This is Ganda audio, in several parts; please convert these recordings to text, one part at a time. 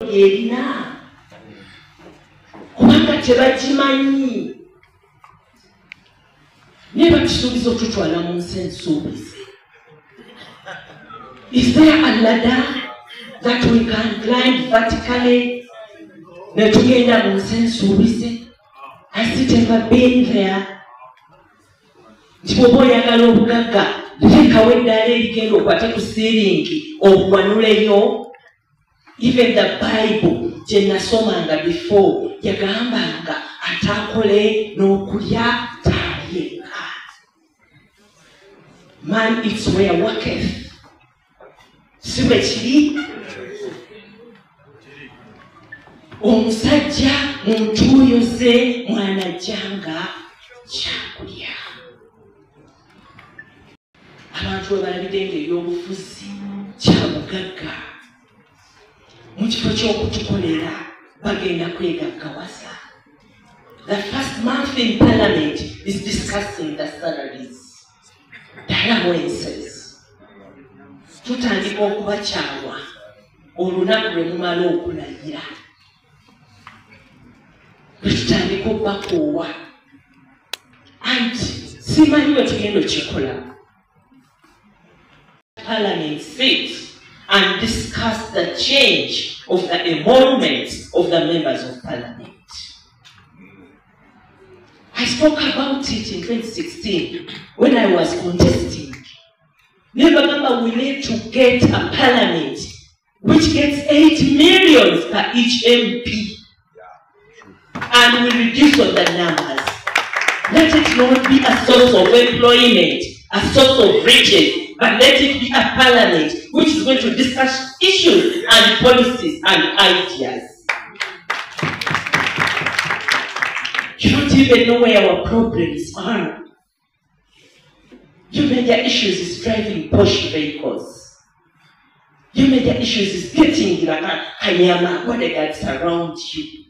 yerina kubanga tebakimanyi ne bakisuubiza okututwala mu nsi ensuubize. Is there a ladder that we can climb vertically ne tugenda mu nsi ensuubize? Has it ever been there? Nti bw'oba oyagala obugagga lekawo eddaala erigenda okwate ku siiringi obuwanuleyo. Even the Bible gye nasomanga before yagambanga atakole n'okulya talyenga. Man eats where worketh. Si bwe kiri? Omusajja mu ntuuyo ze mwanajjanga kyakulya. Abantu bwe balabidde ng'ebyobufuzi kyabugagga mu kifo ky'okutukolera bagenda kwegaggawaza. The first month in Parliament is discussing the salaries, the allowances. Tutandika okubakyawa olunaku lwe mumala okulayira. Lwe tutandika okubakoowa. Anti simanyi bwe tugenda okikola. Parliament sits and discuss the change of the emoluments of the members of Parliament. I spoke about it in 2016 when I was contesting. Never we need to get a Parliament which gets 8 million per each MP. And we reduce on the numbers. Let it not be a source of employment, a source of riches, but let it be a Parliament which is going to discuss issues and policies and ideas. You don't even know where our problems are. Your major issues is driving Porsche vehicles. Your major issues is getting like a Kanyama bodyguards around you.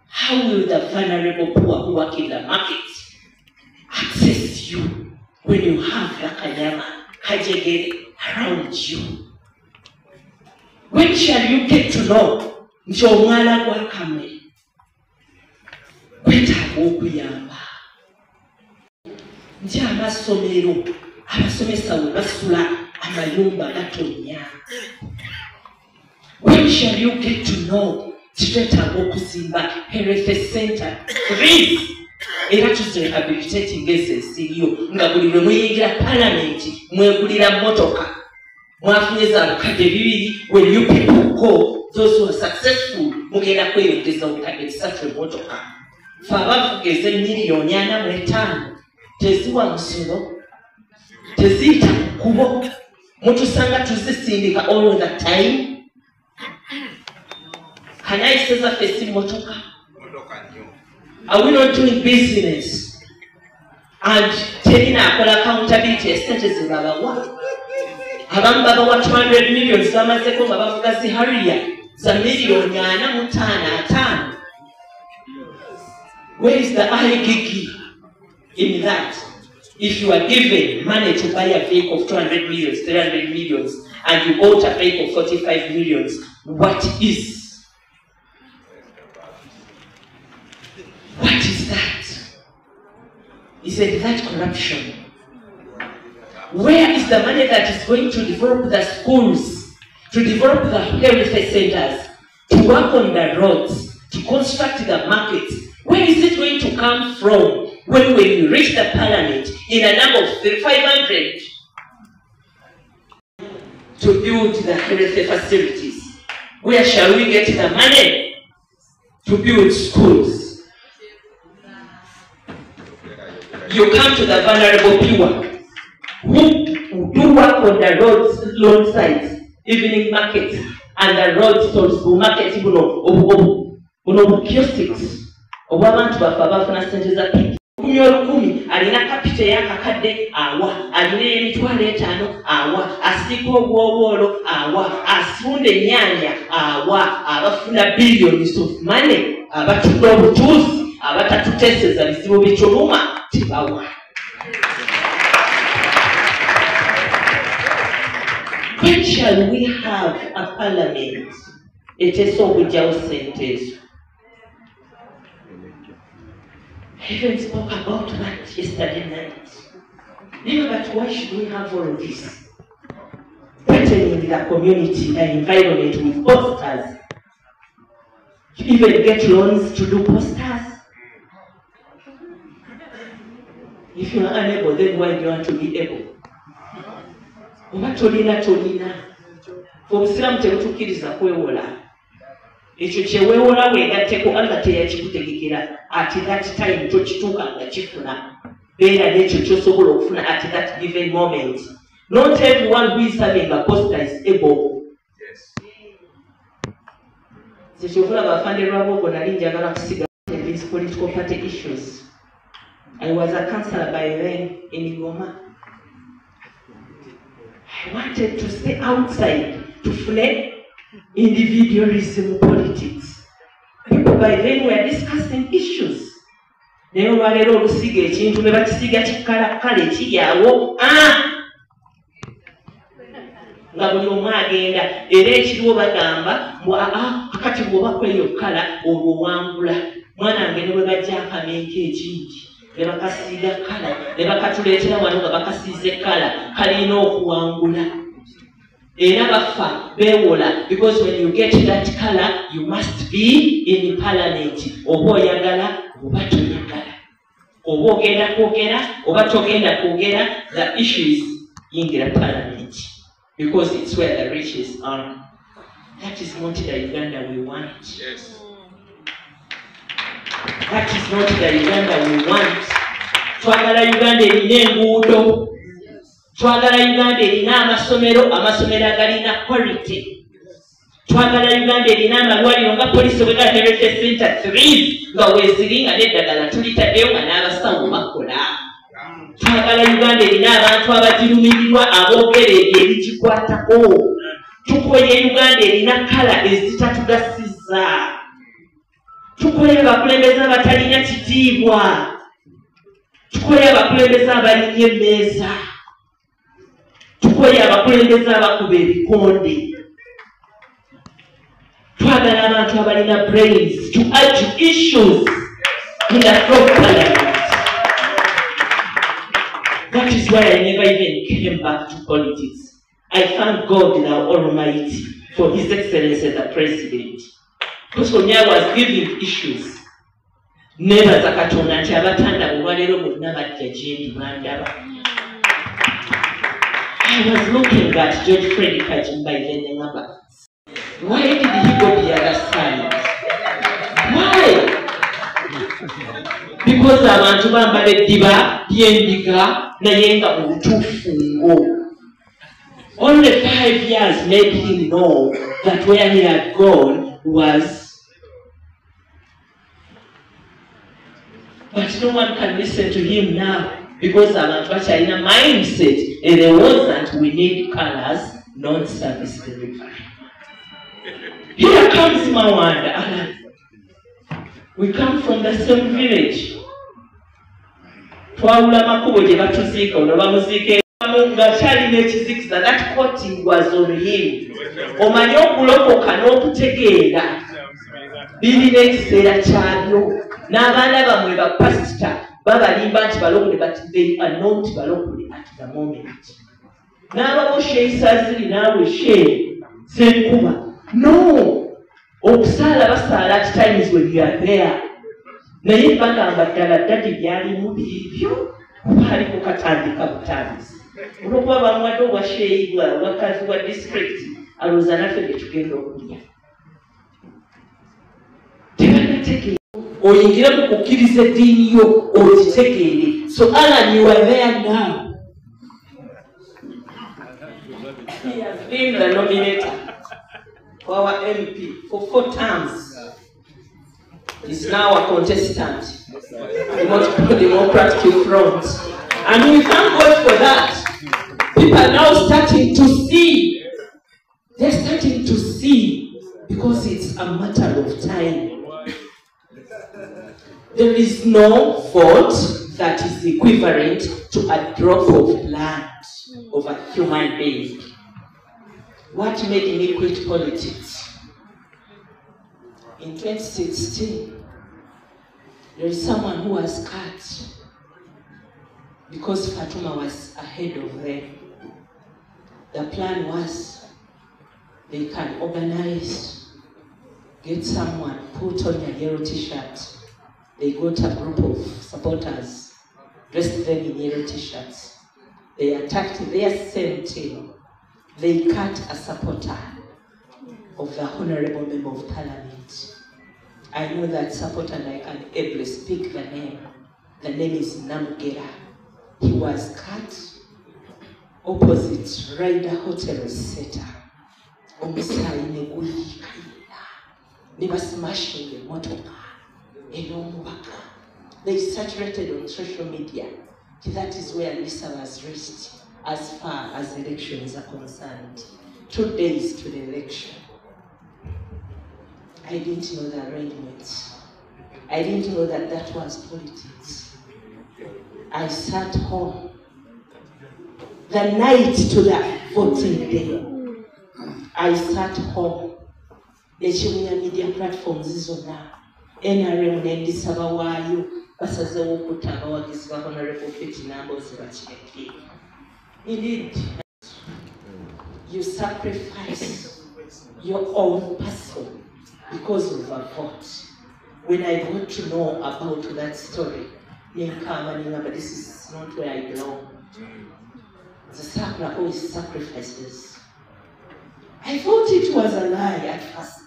How will the vulnerable poor who work in the market access you when you have the Kanyama Kajegere around you? When shall you get to know Njomala Gwakame? Kwetaaga okuyamba. Nti amasomero abasomesa we basula amayumba gatonya. When shall you get to know twetaaga okuzimba health center 3 era tuzirehabilitating esiriyo nga buli lwe muyingira Parliament mwegulira motoka mwafunye za bukadde 2 when you people go those who are successful mugenda kweyongeza obukadde 3 motoka. Fabavuga ez'emiliyoni 45 teziwa musolo teziyita kubo mutusanga tuzisindika all the time. Can I say that face motoka? Are we not doing business? And taking our accountability extensions baba wa abamu baba wa 200 million zamaze ko bavuga ziharia za milioni 45. Where is the IGG in that? If you are given money to buy a vehicle of 200 millions, 300 millions, and you bought a vehicle of 45 millions, what is? What is that? Isn't that corruption? Where is the money that is going to develop the schools, to develop the health centers, to work on the roads, to construct the markets? Where is it going to come from when we reach the Parliament in a number of 500 to build the health facilities? Where shall we get the money to build schools? You come to the vulnerable people who do work on the roads, road sides, evening markets, and the road stores, market, kiosks. Obabantu bafa bafuna sente za piki 10 alina kapite yakakadde awa alina emitwalo 5 awa asika obwobwolo awa asunde ennyanya awa abafuna billions of money abatudde obutuuzi abatatuteseza bizibu biculuma tibawa. When shall we have a Parliament eteesa okugyawo ssente ezo. I even spoke about that yesterday night. But why should we have all of this? Threatening the community and environment with posters. You even get loans to do posters. If you are unable, then why do you want to be able? Tolina. Obusiramu tebutukkiriza kwewola. Ekyo kyeweewola weegatteko Allah teyakikutegekera at that time tokituuka nga kifuna. Beera n'ekyo ky'osobola okufuna at that given moment. Not everyone who is having a poster is able. Yes. Sekyovula bafande lwaboogo nali njagala kusiga these political party issues. I was a councillor by then in Ngoma. I wanted to stay outside to flee individualism politics. People by then were discussing issues. Naye olwaleero olusiga ekintu ne bakisiga kikalakkala ekiri awo nga buli omu agenda era ekiriwo bagamba kakati bw'oba eyo kkala olwo wangula. Mwanange ne bwe bajja akamenke ekingi ne bakasiiga kkala ne bakatuleetera wano nga bakasiize kkala kalina okuwangula. Era bafa beewola because when you get that color you must be in parliament. Oba oyagala oba toyagala, oba ogenda kwogera oba togenda kwogera, the issue is yingira parliament because it's where the riches are. That is not the Uganda we want. Yes. That is not the Uganda we want. Twagala Uganda erina enguudo. Twagala Uganda erina amasomero agalina quality. Twagala Uganda erina amalwaliro nga poliisi bwe gala Health Center 3 nga weeziringa n'eddagala tulitaddeyo nga n'abasawo bakola. Twagala Uganda erina abantu abagirumirirwa aboogera ebyo ebigikwatako. Tukoye Uganda erina kkala ezitatugasizza. Tukoye abakulembeze abatalina kitiibwa. Tukoye abakulembeze abalinnya emmeeza. Tukoye abakulembeze abakuba ebikonde. Twagala abantu abalina brains to argue issues in the floor of parliament. That is why I never even came back to politics. I thank God now Almighty for His Excellency the President. Because when I was giving issues, never Zakatona Chabatanda Walero would never judge Mandaba. I was looking at George Freddy Kajim by then. Why did he go the other side? Why? Because abantu bambala eddiba ly'endiga naye nga mu butuufungo. Only 5 years made him know that where he had gone was. But no one can listen to him now because abantu bakyalina mindset and there wasn't we need colors, non-service delivery. Here comes Mawanda, Alan. We come from the same village. Twawula makubo gye batuziika ono bamuziika nga kyalina ekizikiza. That coating was on him. Omanye okulokoka n'okutegeera birina ekiseera kyabyo. N'abaana bamwe bapasita babalimba nti balokole but they are not balokole at the moment. N'ababo sheisaziri naawe she senkuba. No! Okusaala basaala at times when you are there. Naye bagamba ddala ddadi byalimu byebyo baali kukatandika butambizi. Olwokuba bamuwadde obwasheeyibwa obwakazi wa district alowooza naffe bye tugenda okulya. Tebanategeera oyingire mu kukkiriza eddiini yo ogitegeere. So Alan, you are there now. He has been the nominator for our MP for 4 terms. He's now a contestant in the Democratic Front. And we thank God for that. People are now starting to see. They're starting to see because it's a matter of time. There is no vote that is equivalent to a drop of blood of a human being. What made me quit politics? In 2016, there is someone who was cut because Fatuma was ahead of them. The plan was they can organize, get someone, put on a yellow t-shirt. They got a group of supporters, dressed them in yellow t-shirts. They attacked their same team. They cut a supporter of the Honorable Member of Parliament. I know that supporter and I can ably speak the name. The name is Namugera. He was cut opposite Ryder Hotel Center. Omusai negulika they were smashing the motoka. They saturated on social media. That is where Lisa was reached as far as elections are concerned. 2 days to the election. I didn't know the arrangements. I didn't know that that was politics. I sat home. The night to the voting day, I sat home. The Chimuya media platforms is on NRM n'endisaba waayo basazeewo okutta abawagizi ba Honorable Betty Nambooze bakireke. Indeed, you sacrifice your own person because of a vote. When I got to know about that story, but this is not where I belong. The Sakura always sacrifices. I thought it was a lie at first.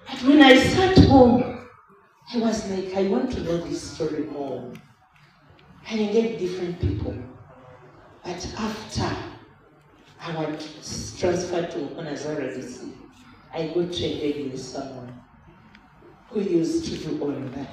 But when I sat home, I was like, I want to know this story more. I engaged different people. But after I was transferred to Onazara DC, I got to engage with someone who used to do all of that.